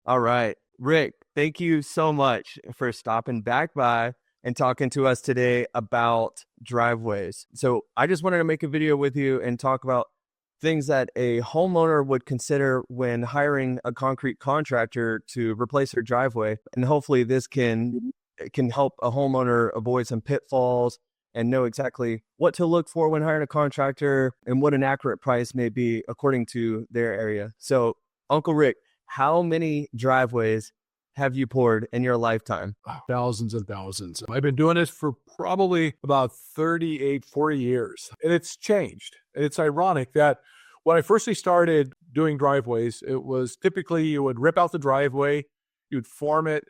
All right. Rick, thank you so much for stopping back by and talking to us today about driveways. So, I just wanted to make a video with you and talk about things that a homeowner would consider when hiring a concrete contractor to replace their driveway. And hopefully this can help a homeowner avoid some pitfalls and know exactly what to look for when hiring a contractor and what an accurate price may be according to their area. So, Uncle Rick, how many driveways have you poured in your lifetime? Thousands and thousands. I've been doing this for probably about 38, 40 years, and it's changed. It's ironic that when I first started doing driveways, it was typically you would rip out the driveway, you'd form it,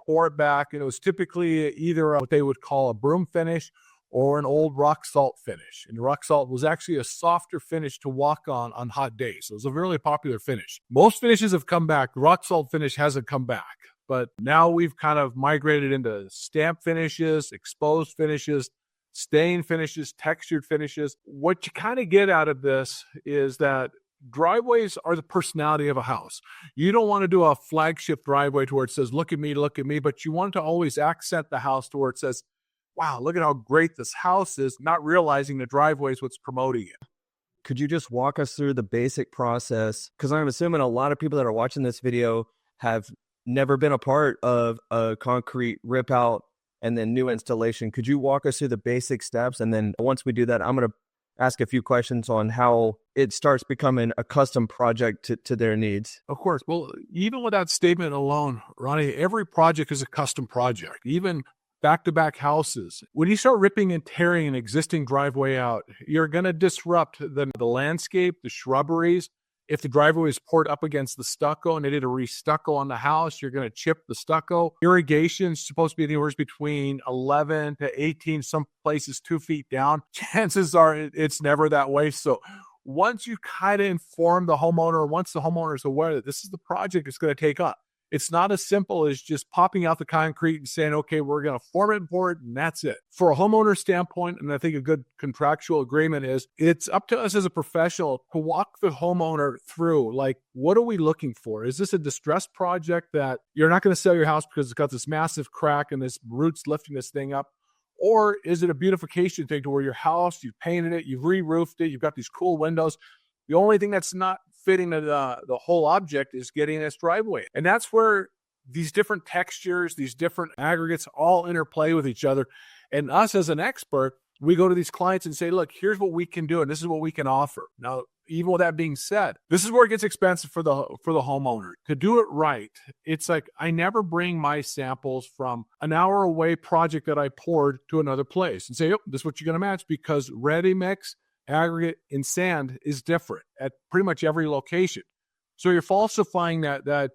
pour it back, and it was typically either what they would call a broom finish or an old rock salt finish. And rock salt was actually a softer finish to walk on hot days. So it was a really popular finish. Most finishes have come back. Rock salt finish hasn't come back. But now we've kind of migrated into stamp finishes, exposed finishes, stain finishes, textured finishes. What you kind of get out of this is that driveways are the personality of a house. You don't want to do a flagship driveway to where it says, look at me, but you want to always accent the house to where it says, wow, look at how great this house is, not realizing the driveway is what's promoting it. Could you just walk us through the basic process? Because I'm assuming a lot of people that are watching this video have never been a part of a concrete rip out and then new installation. Could you walk us through the basic steps? And then once we do that, I'm going to ask a few questions on how it starts becoming a custom project to their needs. Of course. Well, even with that statement alone, Ronnie, every project is a custom project. Even back-to-back houses. When you start ripping and tearing an existing driveway out, you're going to disrupt the landscape, the shrubberies. If the driveway is poured up against the stucco and they did a re-stucco on the house, you're going to chip the stucco. Irrigation is supposed to be anywhere between 11 to 18, some places 2 feet down. Chances are it's never that way. So once you kind of inform the homeowner, once the homeowner is aware that this is the project it's going to take up, it's not as simple as just popping out the concrete and saying, okay, we're going to form it and pour it, and that's it. For a homeowner standpoint, and I think a good contractual agreement is, it's up to us as a professional to walk the homeowner through, like, what are we looking for? Is this a distressed project that you're not going to sell your house because it's got this massive crack and this roots lifting this thing up? Or is it a beautification thing to where your house, you've painted it, you've re-roofed it, you've got these cool windows? The only thing that's not fitting the whole object is getting this driveway. And that's where these different textures, these different aggregates all interplay with each other. And us as an expert, we go to these clients and say, look, here's what we can do, and this is what we can offer. Now, even with that being said, this is where it gets expensive for the homeowner. To do it right, it's like I never bring my samples from an hour away project that I poured to another place and say, oh, this is what you're going to match, because ready mix, aggregate, and sand is different at pretty much every location. So you're falsifying that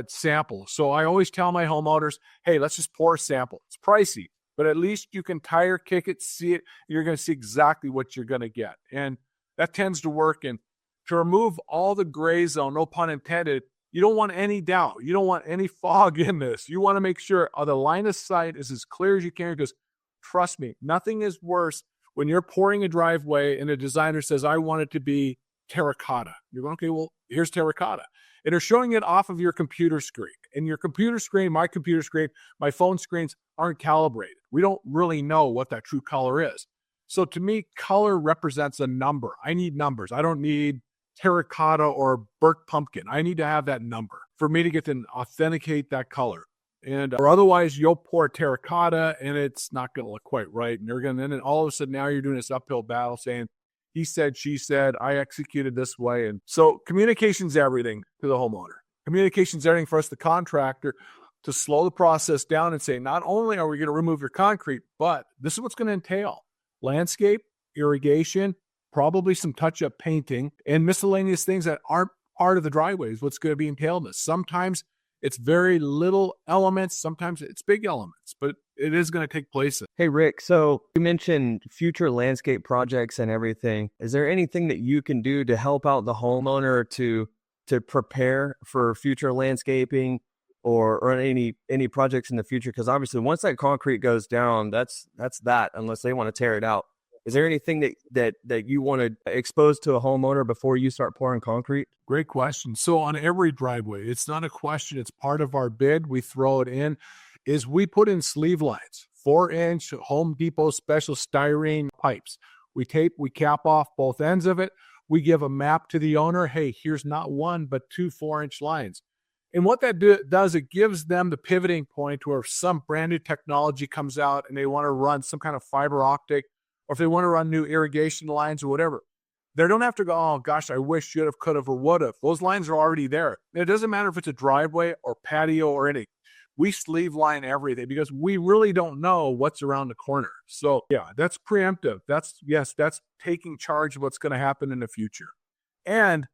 sample. So I always tell my homeowners, hey, let's just pour a sample. It's pricey, but at least you can tire kick it, see it. You're going to see exactly what you're going to get. And that tends to work. And to remove all the gray zone, no pun intended, you don't want any doubt. You don't want any fog in this. You want to make sure the line of sight is as clear as you can, because trust me, nothing is worse when you're pouring a driveway and a designer says, I want it to be terracotta. You're going, okay, well, here's terracotta. And they're showing it off of your computer screen. And your computer screen, my computer screen, my phone screens aren't calibrated. We don't really know what that true color is. So to me, color represents a number. I need numbers. I don't need terracotta or burnt pumpkin. I need to have that number for me to get to authenticate that color. And or otherwise you'll pour terracotta and it's not going to look quite right. And then all of a sudden now you're doing this uphill battle saying, he said, she said, I executed this way. And so communication's everything to the homeowner. Communication's everything for us, the contractor, to slow the process down and say, not only are we going to remove your concrete, but this is what's going to entail: landscape, irrigation, probably some touch-up painting, and miscellaneous things that aren't part of the driveway is what's going to be entailed in this. Sometimes it's very little elements. Sometimes it's big elements, but it is going to take place. Hey, Rick, so you mentioned future landscape projects and everything. Is there anything that you can do to help out the homeowner to prepare for future landscaping or any projects in the future? Because obviously once that concrete goes down, that's that, unless they want to tear it out. Is there anything that you want to expose to a homeowner before you start pouring concrete? Great question. So on every driveway, it's not a question. It's part of our bid. We throw it in. Is we put in sleeve lines, 4-inch Home Depot special styrene pipes. We tape, we cap off both ends of it. We give a map to the owner. Hey, here's not one, but 2 4-inch lines. And what that does, it gives them the pivoting point where some brand new technology comes out and they want to run some kind of fiber optic, or if they want to run new irrigation lines or whatever. They don't have to go, oh gosh, I wish, should have, could have, or would have. Those lines are already there. And it doesn't matter if it's a driveway or patio or anything. We sleeve line everything because we really don't know what's around the corner. So yeah, that's preemptive. That's taking charge of what's going to happen in the future. And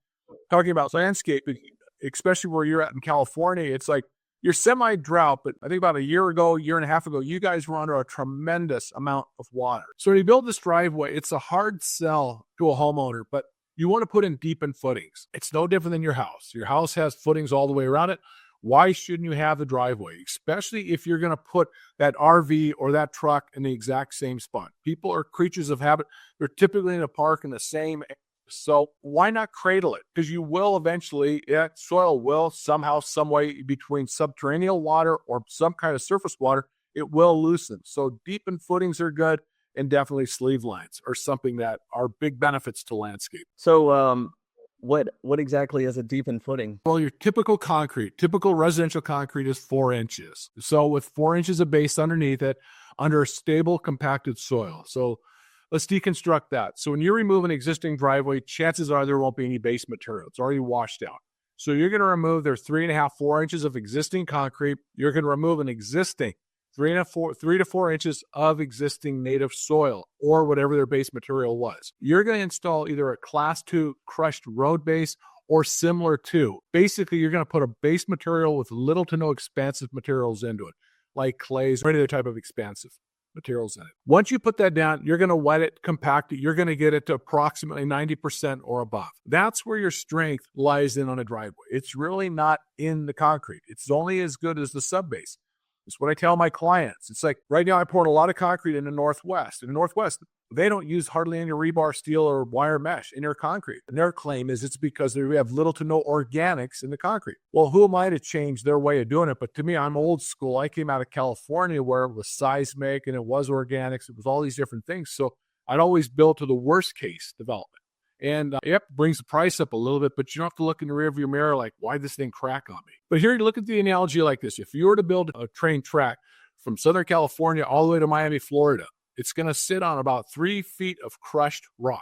talking about landscaping, especially where you're at in California, it's like you're semi-drought, but I think about a year and a half ago, you guys were under a tremendous amount of water. So when you build this driveway, it's a hard sell to a homeowner, but you want to put in deepened footings. It's no different than your house. Your house has footings all the way around it. Why shouldn't you have the driveway, especially if you're going to put that RV or that truck in the exact same spot? People are creatures of habit. They're typically in a park in the same area. So why not cradle it? Because you will eventually, soil will somehow, some way between subterranean water or some kind of surface water, it will loosen. So deepened footings are good, and definitely sleeve lines are something that are big benefits to landscape. So what exactly is a deepened footing? Well, your typical residential concrete is 4 inches. So with 4 inches of base underneath it, under a stable compacted soil. So let's deconstruct that. So when you remove an existing driveway, chances are there won't be any base material. It's already washed out. So you're going to remove their 3.5, 4 inches of existing concrete. You're going to remove an existing 3 to 4 inches of existing native soil or whatever their base material was. You're going to install either a class 2 crushed road base or similar to. Basically, you're going to put a base material with little to no expansive materials into it, like clays or any other type of expansive materials in it. Once you put that down, you're going to wet it, compact it. You're going to get it to approximately 90% or above. That's where your strength lies in on a driveway. It's really not in the concrete. It's only as good as the subbase. It's what I tell my clients. It's like right now I poured a lot of concrete in the Northwest. In the Northwest, they don't use hardly any rebar, steel, or wire mesh in their concrete. And their claim is it's because they have little to no organics in the concrete. Well, who am I to change their way of doing it? But to me, I'm old school. I came out of California where it was seismic and it was organics. It was all these different things. So I'd always build to the worst case development. And brings the price up a little bit, but you don't have to look in the rearview mirror like, why did this thing crack on me? But here, you look at the analogy like this. If you were to build a train track from Southern California all the way to Miami, Florida, it's going to sit on about 3 feet of crushed rock.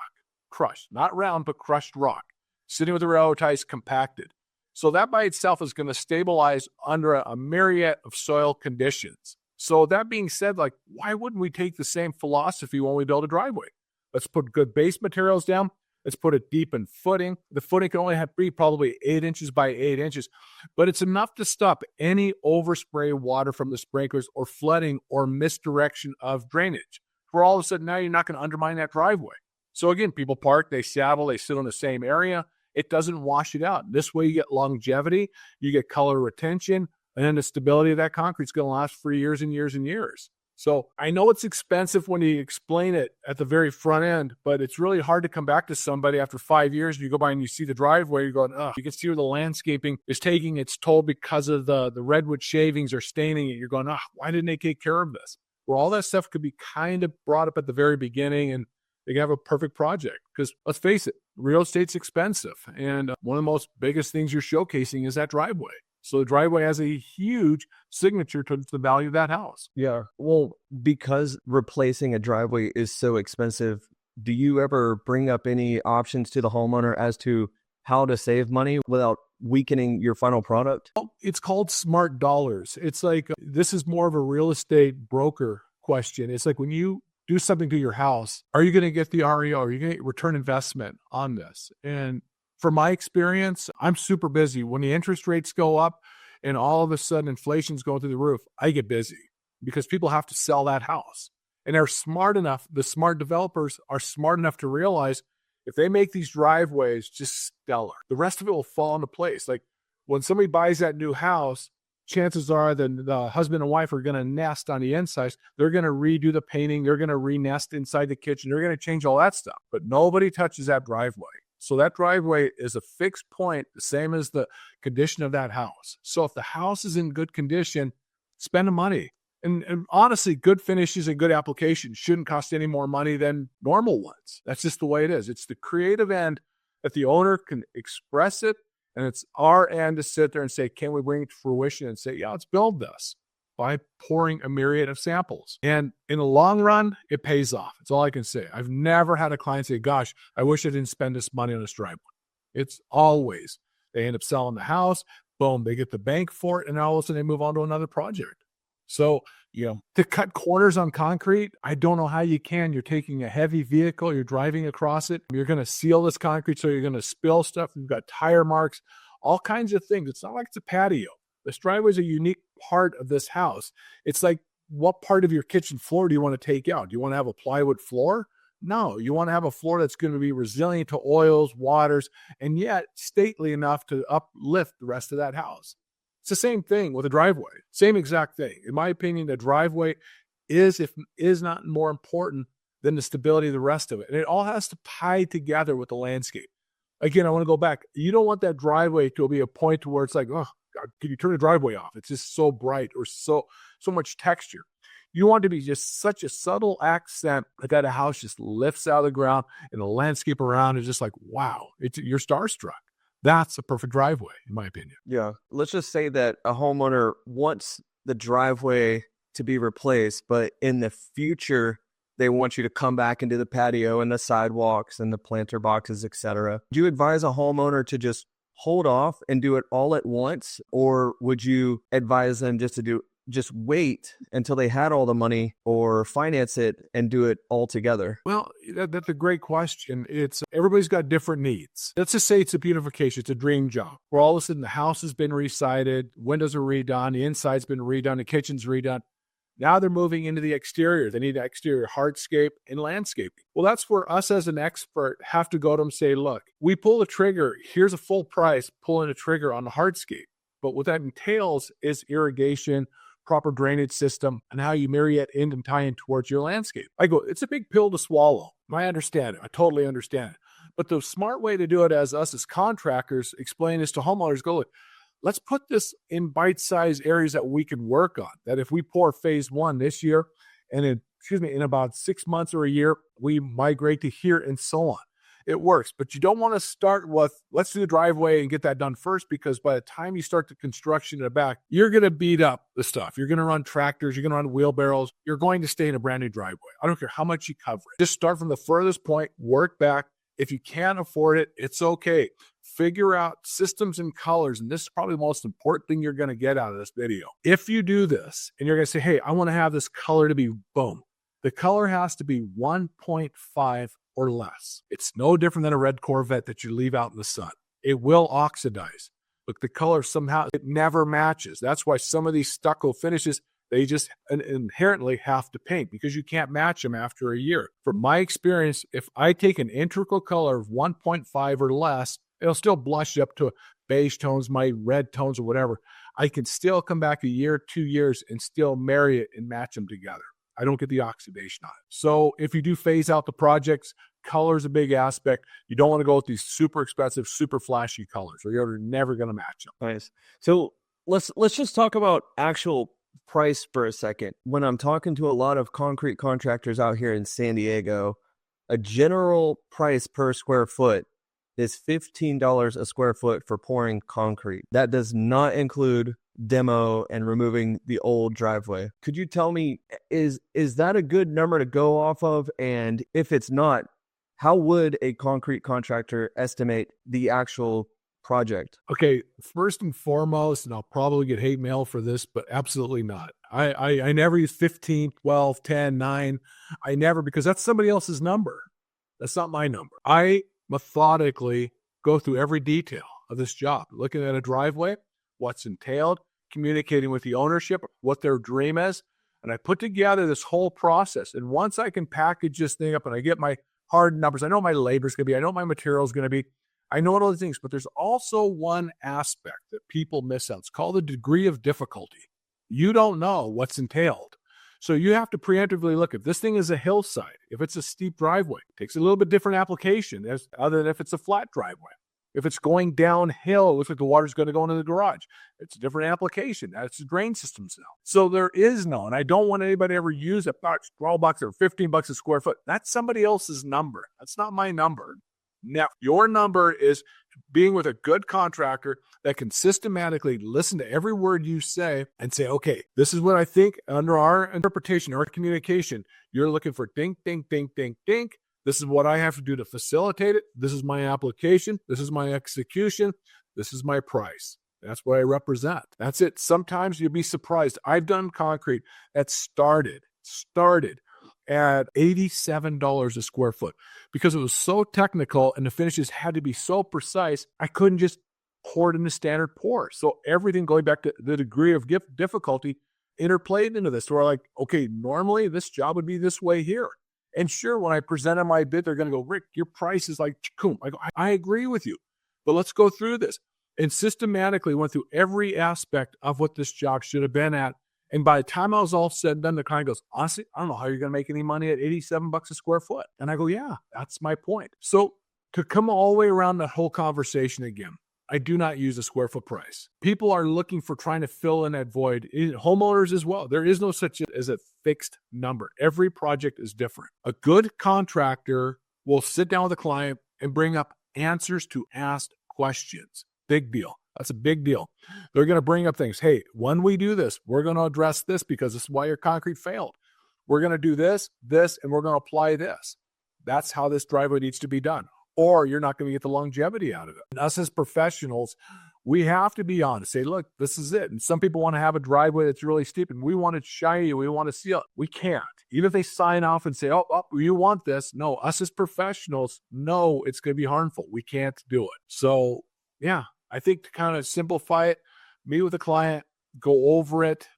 Crushed, not round, but crushed rock, sitting with the railroad ties compacted. So that by itself is going to stabilize under a myriad of soil conditions. So that being said, like, why wouldn't we take the same philosophy when we build a driveway? Let's put good base materials down. Let's put a deepened footing. The footing can only be probably 8 inches by 8 inches, but it's enough to stop any overspray water from the sprinklers or flooding or misdirection of drainage. Where all of a sudden now you're not going to undermine that driveway. So again, people park, they saddle, they sit on the same area. It doesn't wash it out. This way you get longevity, you get color retention, and then the stability of that concrete is going to last for years and years and years. So I know it's expensive when you explain it at the very front end, but it's really hard to come back to somebody after 5 years and you go by and you see the driveway, you're going, oh, you can see where the landscaping is taking its toll because of the redwood shavings are staining it. You're going, oh, why didn't they take care of this? Well, all that stuff could be kind of brought up at the very beginning and they can have a perfect project. Because let's face it, real estate's expensive. And one of the most biggest things you're showcasing is that driveway. So the driveway has a huge signature to the value of that house. Yeah. Well, because replacing a driveway is so expensive, do you ever bring up any options to the homeowner as to how to save money without weakening your final product? Well, it's called smart dollars. It's like, this is more of a real estate broker question. It's like when you do something to your house, are you going to get the REO? Are you going to get return investment on this? And from my experience, I'm super busy. When the interest rates go up and all of a sudden inflation's going through the roof, I get busy because people have to sell that house. And they're smart enough, the smart developers are smart enough to realize if they make these driveways just stellar, the rest of it will fall into place. Like when somebody buys that new house, chances are the husband and wife are going to nest on the inside. They're going to redo the painting. They're going to re-nest inside the kitchen. They're going to change all that stuff. But nobody touches that driveway. So that driveway is a fixed point, the same as the condition of that house. So if the house is in good condition, spend the money. And honestly, good finishes and good applications shouldn't cost any more money than normal ones. That's just the way it is. It's the creative end that the owner can express it, and it's our end to sit there and say, can we bring it to fruition and say, yeah, let's build this by pouring a myriad of samples. And in the long run, it pays off. That's all I can say. I've never had a client say, gosh, I wish I didn't spend this money on this driveway. It's always, they end up selling the house, boom, they get the bank for it, and all of a sudden they move on to another project. So, to cut corners on concrete, I don't know how you can. You're taking a heavy vehicle, you're driving across it, you're going to seal this concrete, so you're going to spill stuff. You've got tire marks, all kinds of things. It's not like it's a patio. This driveway is a unique part of this house. It's like, what part of your kitchen floor do you want to take out? Do you want to have a plywood floor? No, you want to have a floor that's going to be resilient to oils, waters, and yet stately enough to uplift the rest of that house. It's the same thing with a driveway. Same exact thing. In my opinion, the driveway is not more important than the stability of the rest of it. And it all has to tie together with the landscape. Again, I want to go back. You don't want that driveway to be a point to where it's like, oh, God, can you turn the driveway off? It's just so bright or so much texture. You want it to be just such a subtle accent that a house just lifts out of the ground and the landscape around is just like, wow, you're starstruck. That's a perfect driveway, in my opinion. Yeah. Let's just say that a homeowner wants the driveway to be replaced, but in the future, they want you to come back into the patio and the sidewalks and the planter boxes, etc. Do you advise a homeowner to just hold off and do it all at once? Or would you advise them just wait until they had all the money or finance it and do it all together? Well, that's a great question. Everybody's got different needs. Let's just say it's a beautification. It's a dream job where all of a sudden the house has been resided, windows are redone, the inside's been redone, the kitchen's redone. Now they're moving into the exterior. They need exterior hardscape and landscaping. Well, that's where us as an expert have to go to them and say, look, we pull the trigger. Here's a full price, pulling a trigger on the hardscape. But what that entails is irrigation, proper drainage system, and how you marry it in and tie in towards your landscape. I go, it's a big pill to swallow. I understand it. I totally understand it. But the smart way to do it as contractors, explain this to homeowners, go, look, let's put this in bite-sized areas that we can work on. That if we pour phase one this year, and in about 6 months or a year, we migrate to here and so on. It works, but you don't want to start with, let's do the driveway and get that done first, because by the time you start the construction in the back, you're going to beat up the stuff. You're going to run tractors. You're going to run wheelbarrows. You're going to stay in a brand new driveway. I don't care how much you cover it. Just start from the furthest point, work back. If you can't afford it, it's okay. Figure out systems and colors, and this is probably the most important thing you're going to get out of this video. If you do this, and you're going to say, hey, I want to have this color to be boom. The color has to be 1.5 or less. It's no different than a red Corvette that you leave out in the sun. It will oxidize. Look, the color somehow, it never matches. That's why some of these stucco finishes, they just inherently have to paint because you can't match them after a year. From my experience, if I take an integral color of 1.5 or less, it'll still blush up to beige tones, my red tones or whatever. I can still come back a year, 2 years, and still marry it and match them together. I don't get the oxidation on it. So if you do phase out the projects, color is a big aspect. You don't want to go with these super expensive, super flashy colors, or you're never going to match them. Nice. So let's just talk about actual price for a second. When I'm talking to a lot of concrete contractors out here in San Diego, a general price per square foot is $15 a square foot for pouring concrete. That does not include demo and removing the old driveway. Could you tell me, is that a good number to go off of? And if it's not, how would a concrete contractor estimate the actual project? Okay, first and foremost, and I'll probably get hate mail for this, but absolutely not. I never use 15, 12, 10, 9. I never, because that's somebody else's number. That's not my number. I methodically go through every detail of this job, looking at a driveway, what's entailed, communicating with the ownership, what their dream is, and I put together this whole process. And once I can package this thing up and I get my hard numbers, I know my labor is going to be, I know my material is going to be, I know all the things, but there's also one aspect that people miss out. It's called the degree of difficulty. You don't know what's entailed. So you have to preemptively look. If this thing is a hillside, if it's a steep driveway, it takes a little bit different application other than if it's a flat driveway. If it's going downhill, it looks like the water's going to go into the garage. It's a different application. That's the drain systems now. So there is no, and I don't want anybody to ever use a box, $12 or $15 a square foot. That's somebody else's number. That's not my number. Now, your number is being with a good contractor that can systematically listen to every word you say and say, okay, this is what I think under our interpretation, our communication. You're looking for ding, ding, ding, ding, ding. This is what I have to do to facilitate it. This is my application. This is my execution. This is my price. That's what I represent. That's it. Sometimes you'll be surprised. I've done concrete that started at $87 a square foot because it was so technical and the finishes had to be so precise. I couldn't just pour it in the standard pour. So everything going back to the degree of difficulty interplayed into this. So we're like, okay, normally this job would be this way here. And sure, when I presented my bid, they're going to go, Rick, your price is like, coom. I go, I agree with you, but let's go through this. And systematically went through every aspect of what this job should have been at. And by the time I was all said and done, the client goes, honestly, I don't know how you're going to make any money at $87 a square foot. And I go, yeah, that's my point. So to come all the way around the whole conversation again, I do not use a square foot price. People are looking for trying to fill in that void. Homeowners as well. There is no such as a fixed number. Every project is different. A good contractor will sit down with a client and bring up answers to asked questions. Big deal. That's a big deal. They're going to bring up things. Hey, when we do this, we're going to address this because this is why your concrete failed. We're going to do this, and we're going to apply this. That's how this driveway needs to be done. Or you're not going to get the longevity out of it. And us as professionals, we have to be honest. Say, look, this is it. And some people want to have a driveway that's really steep and we want it shiny. We want to seal it. We can't. Even if they sign off and say, oh, you want this. No, us as professionals, no, it's going to be harmful. We can't do it. So yeah, I think to kind of simplify it, meet with a client, go over it,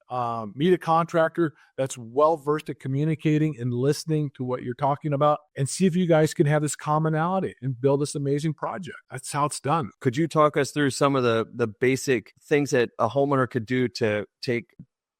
meet a contractor that's well-versed at communicating and listening to what you're talking about, and see if you guys can have this commonality and build this amazing project. That's how it's done. Could you talk us through some of the basic things that a homeowner could do to take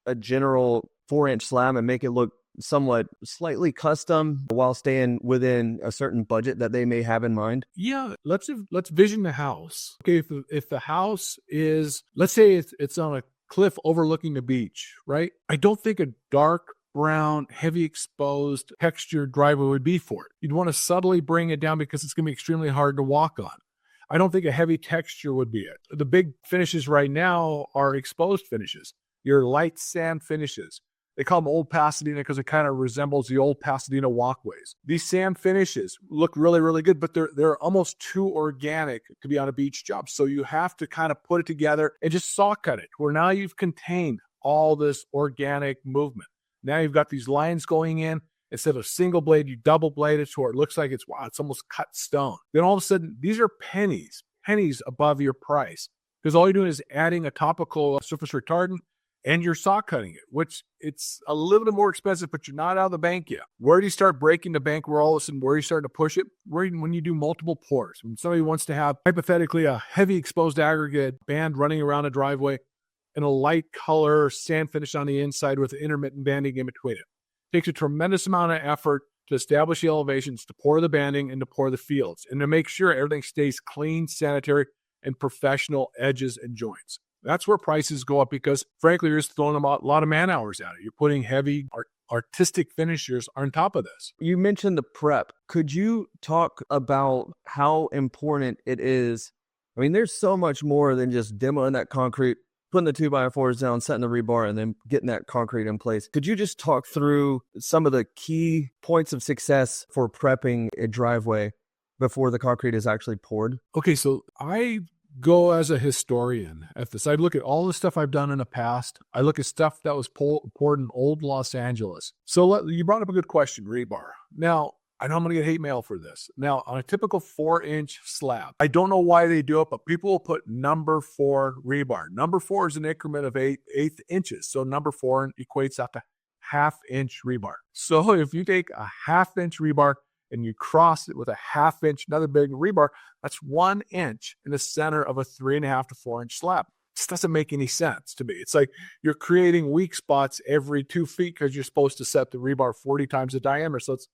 a general 4-inch slab and make it look somewhat slightly custom while staying within a certain budget that they may have in mind? Yeah, let's vision the house. Okay, if the house is, let's say it's on a cliff overlooking the beach, right? I don't think a dark brown, heavy exposed textured driveway would be for it. You'd want to subtly bring it down because it's going to be extremely hard to walk on. I don't think a heavy texture would be it. The big finishes right now are exposed finishes. Your light sand finishes. They call them Old Pasadena because it kind of resembles the old Pasadena walkways. These sand finishes look really, really good, but they're almost too organic to be on a beach job. So you have to kind of put it together and just saw cut it, where now you've contained all this organic movement. Now you've got these lines going in. Instead of single blade, you double blade it so it looks like it's almost cut stone. Then all of a sudden, these are pennies above your price, because all you're doing is adding a topical surface retardant and you're saw cutting it, which it's a little bit more expensive, but you're not out of the bank yet. Where do you start breaking the bank? Where all of a sudden, where you start to push it? When you do multiple pours. When somebody wants to have, hypothetically, a heavy exposed aggregate band running around a driveway and a light color sand finish on the inside with intermittent banding in between it. Takes a tremendous amount of effort to establish the elevations, to pour the banding, and to pour the fields, and to make sure everything stays clean, sanitary, and professional edges and joints. That's where prices go up because, frankly, you're just throwing a lot of man hours at it. You're putting heavy artistic finishers on top of this. You mentioned the prep. Could you talk about how important it is? I mean, there's so much more than just demoing that concrete, putting the 2x4s down, setting the rebar, and then getting that concrete in place. Could you just talk through some of the key points of success for prepping a driveway before the concrete is actually poured? Okay, so I go as a historian at this. I look at all the stuff I've done in the past. I look at stuff that was poured in old Los Angeles. So you brought up a good question, rebar. Now, I know I'm going to get hate mail for this. Now, on a typical 4-inch slab, I don't know why they do it, but people will put number 4 rebar. Number 4 is an increment of 8 inches. So number 4 equates out to half-inch rebar. So if you take a half-inch rebar and you cross it with a 1/2 inch, another big rebar, that's 1 inch in the center of a 3.5 to 4 inch slab. This doesn't make any sense to me. It's like you're creating weak spots every 2 feet because you're supposed to set the rebar 40 times the diameter. So it's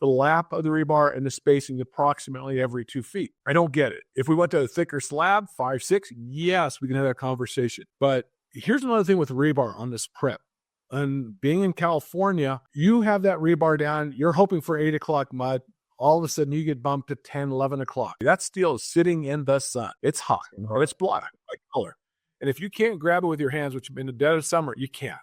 the lap of the rebar and the spacing approximately every 2 feet. I don't get it. If we went to a thicker slab, 5, 6, yes, we can have that conversation. But here's another thing with rebar on this prep. And being in California, you have that rebar down, you're hoping for 8 o'clock mud. All of a sudden you get bumped to 10, 11 o'clock. That steel is sitting in the sun. It's hot or it's black, like color. And if you can't grab it with your hands, which in the dead of summer, you can't.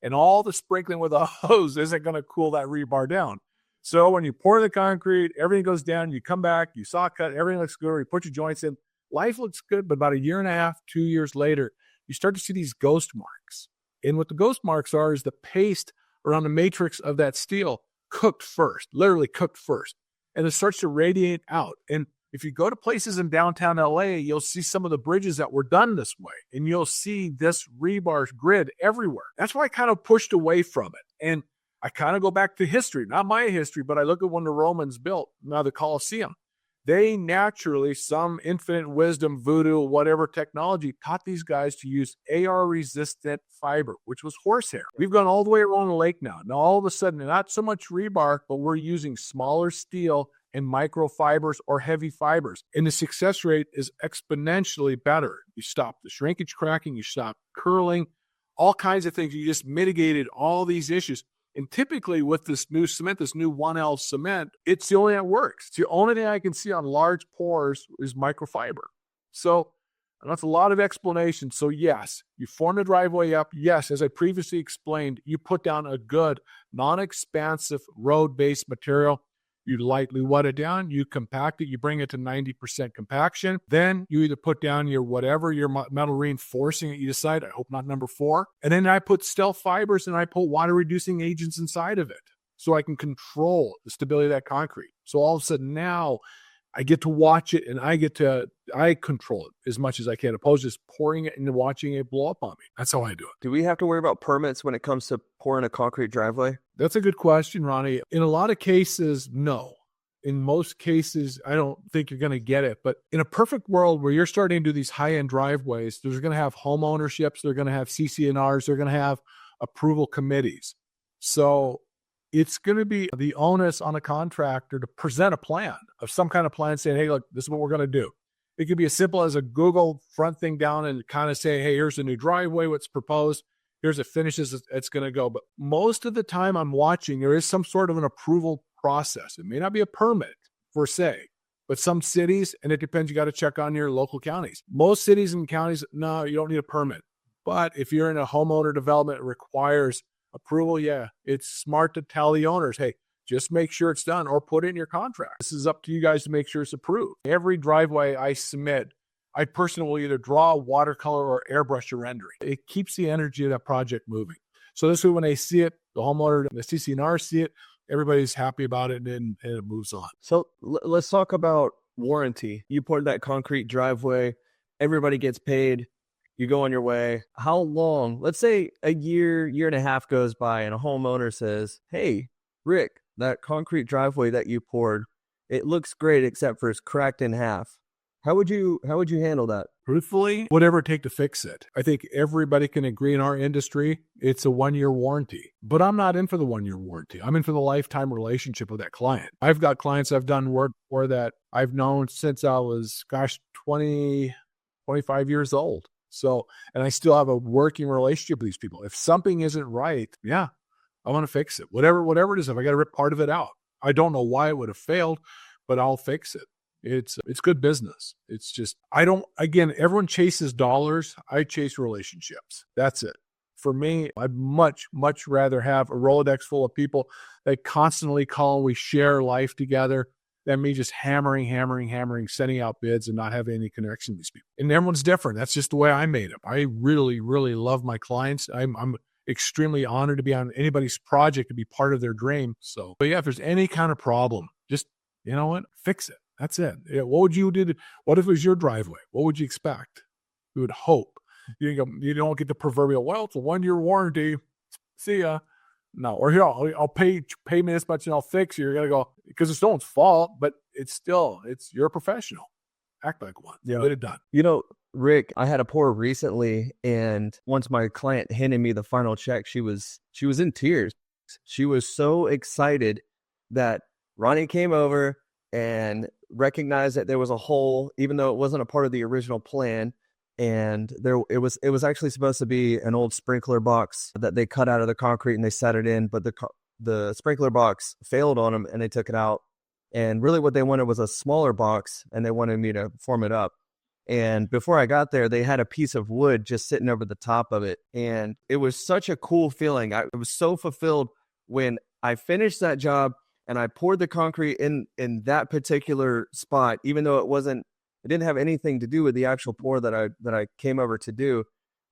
And all the sprinkling with a hose isn't going to cool that rebar down. So when you pour the concrete, everything goes down, you come back, you saw cut, everything looks good, you put your joints in, life looks good, but about 1.5 years, 2 years later, you start to see these ghost marks. And what the ghost marks are is the paste around the matrix of that steel cooked first, literally cooked first. And it starts to radiate out. And if you go to places in downtown LA, you'll see some of the bridges that were done this way. And you'll see this rebar grid everywhere. That's why I kind of pushed away from it. And I kind of go back to history, not my history, but I look at when the Romans built now the Colosseum. They naturally, some infinite wisdom, voodoo, whatever technology, taught these guys to use AR-resistant fiber, which was horsehair. We've gone all the way around the lake now. Now, all of a sudden, not so much rebar, but we're using smaller steel and microfibers or heavy fibers. And the success rate is exponentially better. You stop the shrinkage cracking, you stop curling, all kinds of things. You just mitigated all these issues. And typically with this new cement, this new 1L cement, it's the only thing that works. It's the only thing I can see on large pours is microfiber. So that's a lot of explanation. So yes, you form the driveway up. Yes, as I previously explained, you put down a good, non-expansive road-based material. You lightly wet it down, you compact it, you bring it to 90% compaction. Then you either put down your whatever, your metal reinforcing it, you decide, I hope not number 4. And then I put stealth fibers and I put water reducing agents inside of it so I can control the stability of that concrete. So all of a sudden now I get to watch it and I control it as much as I can, opposed to just pouring it and watching it blow up on me. That's how I do it. Do we have to worry about permits when it comes to pouring a concrete driveway? That's a good question, Ronnie. In a lot of cases, no. In most cases, I don't think you're going to get it. But in a perfect world where you're starting to do these high-end driveways, there's going to have home ownerships, they're going to have CC&Rs, they're going to have approval committees. So it's going to be the onus on a contractor to present a plan of some kind of plan saying, hey, look, this is what we're going to do. It could be as simple as a Google front thing down and kind of say, hey, here's the new driveway, what's proposed. Here's the finishes it's going to go. But most of the time I'm watching, there is some sort of an approval process. It may not be a permit per se, but some cities, and it depends, you got to check on your local counties. Most cities and counties, no, you don't need a permit. But if you're in a homeowner development, it requires approval. Yeah, it's smart to tell the owners, hey, just make sure it's done or put it in your contract. This is up to you guys to make sure it's approved. Every driveway I submit, I personally will either draw, watercolor, or airbrush a rendering. It keeps the energy of that project moving. So this way, when they see it, the homeowner, the CC&R see it, everybody's happy about it, and it moves on. So let's talk about warranty. You poured that concrete driveway, everybody gets paid, you go on your way. How long? Let's say a year, year and a half goes by, and a homeowner says, hey, Rick, that concrete driveway that you poured, it looks great except for it's cracked in half. How would you handle that? Truthfully, whatever it takes to fix it. I think everybody can agree in our industry, it's a 1-year warranty. But I'm not in for the 1-year warranty. I'm in for the lifetime relationship with that client. I've got clients I've done work for that I've known since I was, 25 years old. So, and I still have a working relationship with these people. If something isn't right, yeah, I want to fix it. Whatever it is, if I got to rip part of it out. I don't know why it would have failed, but I'll fix it. It's good business. It's just, again, everyone chases dollars. I chase relationships. That's it. For me, I'd much, much rather have a Rolodex full of people that constantly call and we share life together than me just hammering, sending out bids and not having any connection with these people. And everyone's different. That's just the way I made them. I really, really love my clients. I'm extremely honored to be on anybody's project, to be part of their dream. So, but yeah, if there's any kind of problem, just, you know what, fix it. That's it. Yeah, what would you do? What if it was your driveway? What would you expect? You would hope. You don't get the proverbial, well, it's a 1-year warranty. See ya. No, or here, I'll pay me this much and I'll fix you. You're going to go, because it's no one's fault, but you're a professional. Act like one. Yeah. Get it done. You know, Rick, I had a pour recently, and once my client handed me the final check, she was in tears. She was so excited that Ronnie came over and recognized that there was a hole, even though it wasn't a part of the original plan. And it was actually supposed to be an old sprinkler box that they cut out of the concrete and they set it in, but the sprinkler box failed on them and they took it out. And really what they wanted was a smaller box, and they wanted me to form it up. And before I got there, they had a piece of wood just sitting over the top of it. And it was such a cool feeling. I was so fulfilled when I finished that job and I poured the concrete in that particular spot, even though it didn't have anything to do with the actual pour that I came over to do.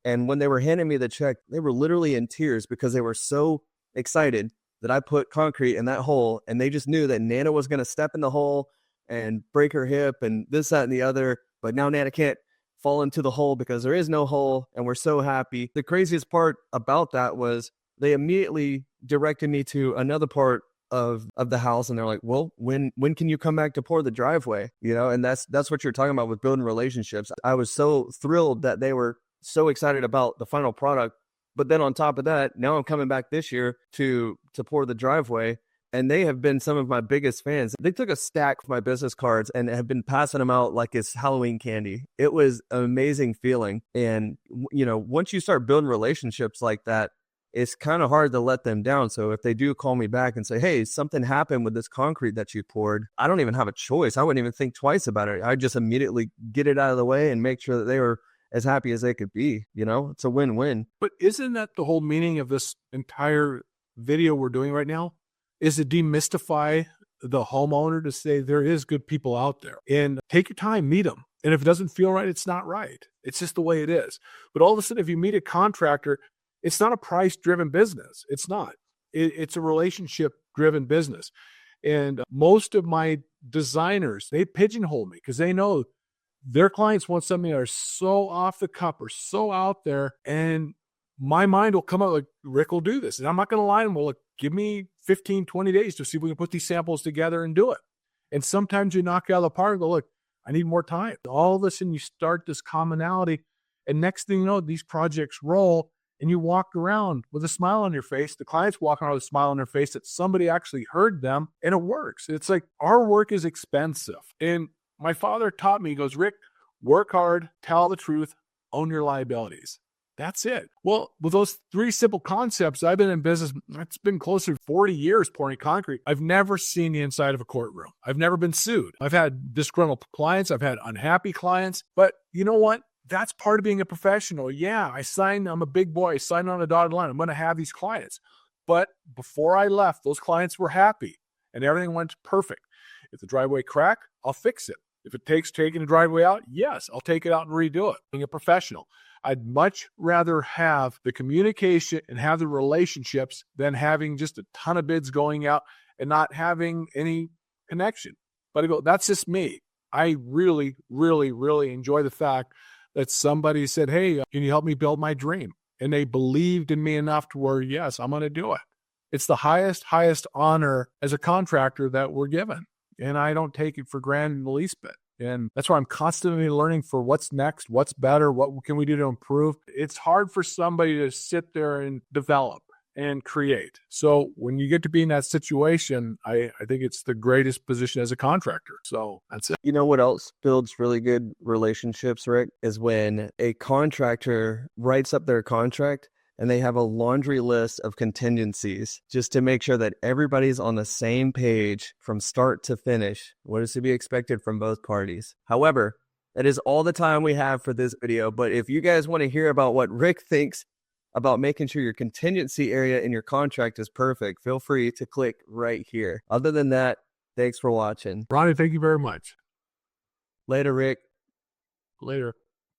And when they were handing me the check, they were literally in tears because they were so excited that I put concrete in that hole, and they just knew that Nana was going to step in the hole and break her hip and this, that, and the other. But now Nana can't fall into the hole because there is no hole, and we're so happy. The craziest part about that was they immediately directed me to another part of the house, and they're like, well, when can you come back to pour the driveway? You know, and that's what you're talking about with building relationships. I was so thrilled that they were so excited about the final product. But then on top of that, now I'm coming back this year to pour the driveway, and they have been some of my biggest fans. They took a stack of my business cards and have been passing them out like it's Halloween candy. It was an amazing feeling. And, you know, once you start building relationships like that, it's kind of hard to let them down. So if they do call me back and say, hey, something happened with this concrete that you poured, I don't even have a choice. I wouldn't even think twice about it. I just immediately get it out of the way and make sure that they were as happy as they could be. You know, it's a win-win. But isn't that the whole meaning of this entire video we're doing right now? Is to demystify the homeowner, to say there is good people out there, and take your time, meet them. And if it doesn't feel right, it's not right. It's just the way it is. But all of a sudden, if you meet a contractor, it's not a price-driven business. It's not. It's a relationship-driven business. And most of my designers, they pigeonhole me because they know their clients want something that are so off the cuff or so out there, and my mind will come out like, Rick will do this. And I'm not going to lie to him. Well, look, give me 15, 20 days to see if we can put these samples together and do it. And sometimes you knock it out of the park and go, look, I need more time. All of a sudden you start this commonality, and next thing you know, these projects roll, and you walk around with a smile on your face. The client's walking around with a smile on their face that somebody actually heard them, and it works. It's like, our work is expensive. And my father taught me, he goes, Rick, work hard, tell the truth, own your liabilities. That's it. Well, with those three simple concepts, I've been in business, it's been closer to 40 years pouring concrete. I've never seen the inside of a courtroom. I've never been sued. I've had disgruntled clients. I've had unhappy clients. But you know what? That's part of being a professional. Yeah, I'm a big boy. I signed on a dotted line. I'm going to have these clients. But before I left, those clients were happy and everything went perfect. If the driveway crack, I'll fix it. If it takes taking the driveway out, yes, I'll take it out and redo it. Being a professional, I'd much rather have the communication and have the relationships than having just a ton of bids going out and not having any connection. But I go, that's just me. I really, really, really enjoy the fact that somebody said, hey, can you help me build my dream? And they believed in me enough to where, yes, I'm going to do it. It's the highest honor as a contractor that we're given. And I don't take it for granted in the least bit. And that's why I'm constantly learning for what's next, what's better, what can we do to improve. It's hard for somebody to sit there and develop and create. So when you get to be in that situation, I think it's the greatest position as a contractor. So that's it. You know what else builds really good relationships, Rick, is when a contractor writes up their contract and they have a laundry list of contingencies just to make sure that everybody's on the same page from start to finish, what is to be expected from both parties. However, that is all the time we have for this video. But if you guys want to hear about what Rick thinks about making sure your contingency area in your contract is perfect, feel free to click right here. Other than that, thanks for watching. Ronnie, thank you very much. Later, Rick. Later.